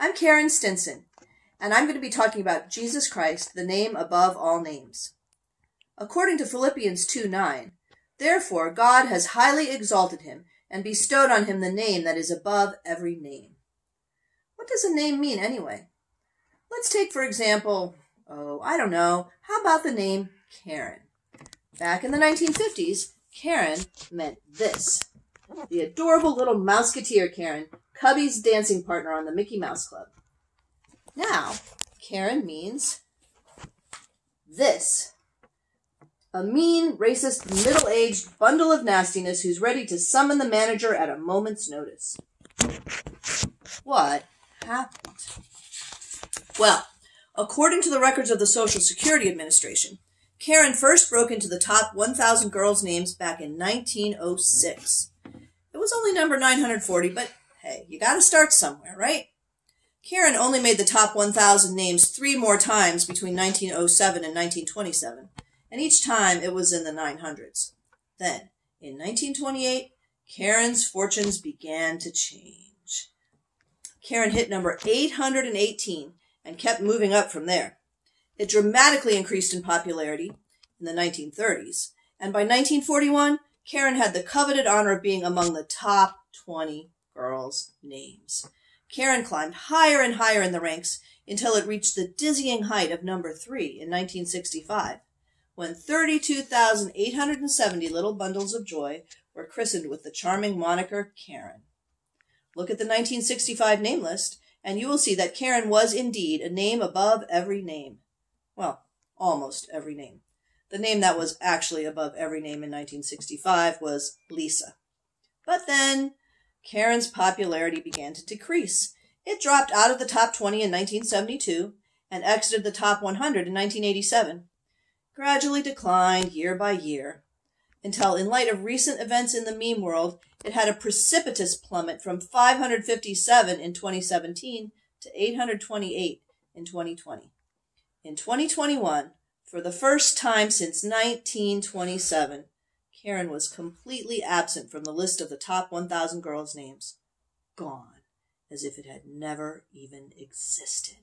I'm Karen Stinson, and I'm going to be talking about Jesus Christ, the name above all names. According to Philippians 2:9, therefore God has highly exalted him and bestowed on him the name that is above every name. What does a name mean anyway? Let's take, for example, how about the name Karen? Back in the 1950s, Karen meant this. The adorable little Mouseketeer Karen, Cubby's dancing partner on the Mickey Mouse Club. Now, Karen means this. A mean, racist, middle-aged bundle of nastiness who's ready to summon the manager at a moment's notice. What happened? Well, according to the records of the Social Security Administration, Karen first broke into the top 1,000 girls' names back in 1906. It was only number 940, but hey, you gotta start somewhere, right? Karen only made the top 1,000 names 3 more times between 1907 and 1927, and each time it was in the 900s. Then, in 1928, Karen's fortunes began to change. Karen hit number 818 and kept moving up from there. It dramatically increased in popularity in the 1930s, and by 1941, Karen had the coveted honor of being among the top 20 girls' names. Karen climbed higher and higher in the ranks until it reached the dizzying height of number 3 in 1965, when 32,870 little bundles of joy were christened with the charming moniker Karen. Look at the 1965 name list, and you will see that Karen was indeed a name above every name. Well, almost every name. The name that was actually above every name in 1965 was Lisa. But then, Karen's popularity began to decrease. It dropped out of the top 20 in 1972 and exited the top 100 in 1987. Gradually declined year by year, until in light of recent events in the meme world, it had a precipitous plummet from 557 in 2017 to 828 in 2020. In 2021, for the first time since 1927, Karen was completely absent from the list of the top 1,000 girls' names. Gone, as if it had never even existed.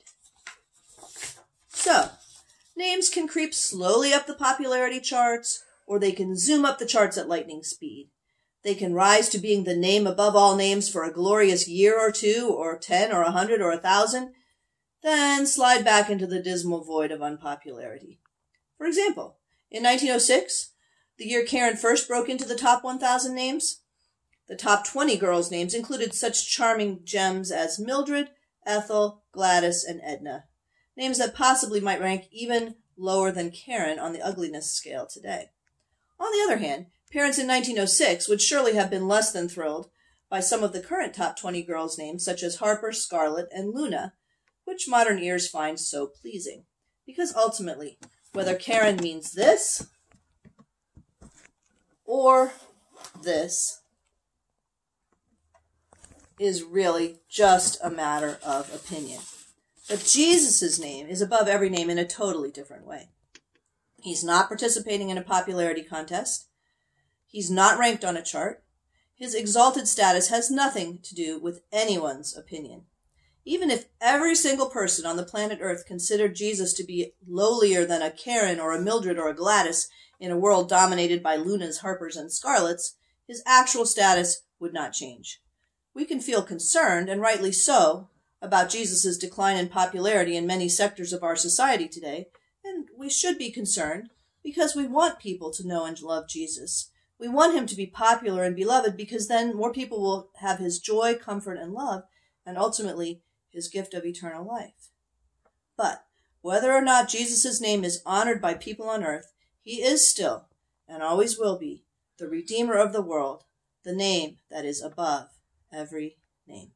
So, names can creep slowly up the popularity charts, or they can zoom up the charts at lightning speed. They can rise to being the name above all names for a glorious year or 2, or 10, or 100, or 1,000, then slide back into the dismal void of unpopularity. For example, in 1906, the year Karen first broke into the top 1,000 names, the top 20 girls' names included such charming gems as Mildred, Ethel, Gladys, and Edna, names that possibly might rank even lower than Karen on the ugliness scale today. On the other hand, parents in 1906 would surely have been less than thrilled by some of the current top 20 girls' names, such as Harper, Scarlett, and Luna, which modern ears find so pleasing. Because ultimately, whether Karen means this or this is really just a matter of opinion. But Jesus' name is above every name in a totally different way. He's not participating in a popularity contest. He's not ranked on a chart. His exalted status has nothing to do with anyone's opinion. Even if every single person on the planet Earth considered Jesus to be lowlier than a Karen or a Mildred or a Gladys in a world dominated by Lunas, Harpers, and Scarletts, his actual status would not change. We can feel concerned, and rightly so, about Jesus' decline in popularity in many sectors of our society today, and we should be concerned because we want people to know and love Jesus. We want him to be popular and beloved because then more people will have his joy, comfort, and love, and ultimately his gift of eternal life. But whether or not Jesus' name is honored by people on earth, he is still, and always will be, the Redeemer of the world, the name that is above every name.